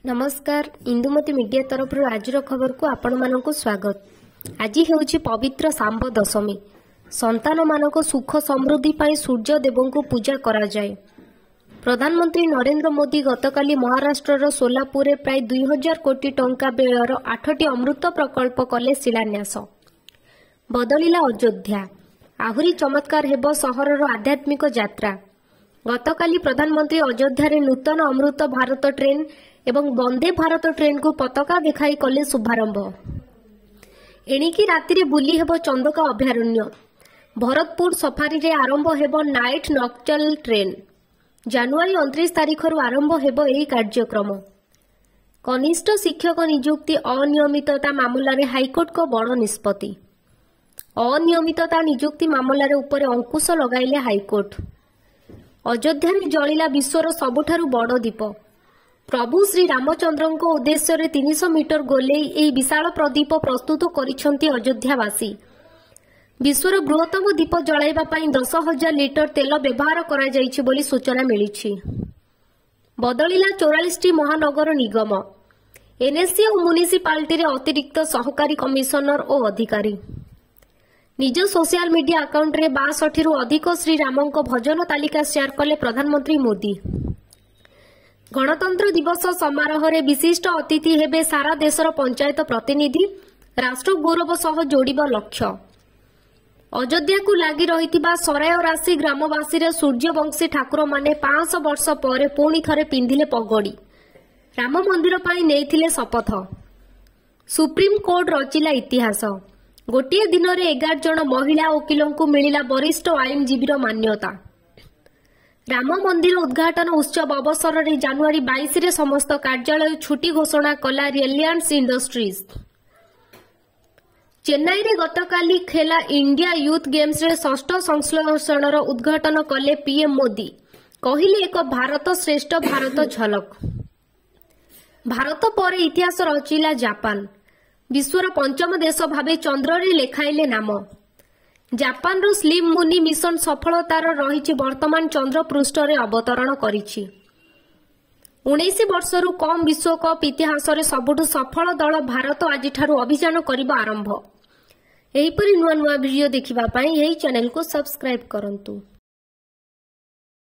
नमस्कार इंदुमती मीडिया तरफ आज खबर को आपण मानक स्वागत। आज हेउछि पवित्र सांब दशमी। संतान मानक सुख समृद्धि पाई सूर्य देवों को पूजा करा जाए। प्रधानमंत्री नरेंद्र मोदी गतकाली महाराष्ट्र सोलापुर प्राय 2000 कोटी टंका व्ययर 8टी अमृत प्रकल्प कले शिलान्यास। बदलिला अयोध्या, आहुरी चमत्कार हेब सहरर आध्यात्मिक यात्रा। गतकाली प्रधानमंत्री अयोध्या नूतन अमृत भारत ट्रेन एवं वंदे भारत ट्रेन को पताका देखाई कले शुभारंभ। एणिकी राति बुली हेब चंदका अभयारण्य। भरतपुर सफारी रे आरंभ हेब नाइट नक्चल ट्रेन। जानुआरी 29 तारिख आरंभ हेब एही कार्यक्रम। कनिष्ठ शिक्षक नियुक्ति अनियमितता मामला हाइकोर्ट को बड़ निष्पत्ति। अनियमितता नियुक्ति मामला उपरे अंकुश लगाइले हाइकोर्ट। अयोध्या में जलिला विश्वर सबुठारु बड़ दीप। प्रभु श्री रामचंद्रଙ୍କ उद्देश्य 300 मीटर गोलेई एही विशाल प्रदीप प्रस्तुत करिसंती अयोध्यावासी। विश्वर बृहत्तम दीप जलाइबा पई 10,000 लिटर तेल व्यवहार करा जाइछि बोली सूचना मिलिछि। बदलिला 44टी महानगर निगम। एनएससी और म्युनिसिपालिटी रे अतिरिक्त सहकारी कमिशनर और अधिकारी। निज सोशल मीडिया अकाउंट रे 62 रु अधिक श्री रामଙ୍କ भजन तालिका शेयर कले प्रधानमंत्री मोदी। गणतंत्र दिवस समारोह रे विशिष्ट अतिथि हेबे सारा देशर पंचायत प्रतिनिधि। राष्ट्र गौरव सह जोड़िबा लक्ष्य। अयोध्या को लगी रहिथिबा सराय राशि ग्रामवासी रे सूर्यवंशी ठाकुर माने 500 वर्ष पर पुणी थरे पिंधिले पगड़ी। राम मंदिर पाई नेइथिले शपथ। सुप्रीम कोर्ट रचिला इतिहास। गोटे दिन रे 11 जन महिला वकिलों को मिलिला वरिष्ठ आईनजीवी मान्यता। राम मंदिर उद्घाटन उत्सव अवसर में जानुआरी 22 रे समस्त कार्यालय छुट्टी घोषणा कला रिलायंस इंडस्ट्रीज। चेन्नई रे गतकाली खेला इंडिया यूथ गेम्स रे षष्ठ संश्लेषणर उद्घाटन कले पीएम मोदी। कहिले एक भारत श्रेष्ठ भारत झलक। भारत पर इतिहास रचिला जापान। विश्वर पंचम देश भावे चंद्र रे लेखाइले नाम। जापान रो स्लिम मुनि मिशन सफलतार रही वर्तमान चंद्र पृष्ठ रे अवतरण करिछि। 19 वर्षरु कम विश्वकप इतिहास रे सबुठु सफल दल भारत आज ठारू अभियान करबा आरंभ। एहीपरि नुआ नुआ वीडियो देखिबा पई एही चैनल को सब्सक्राइब करंतु।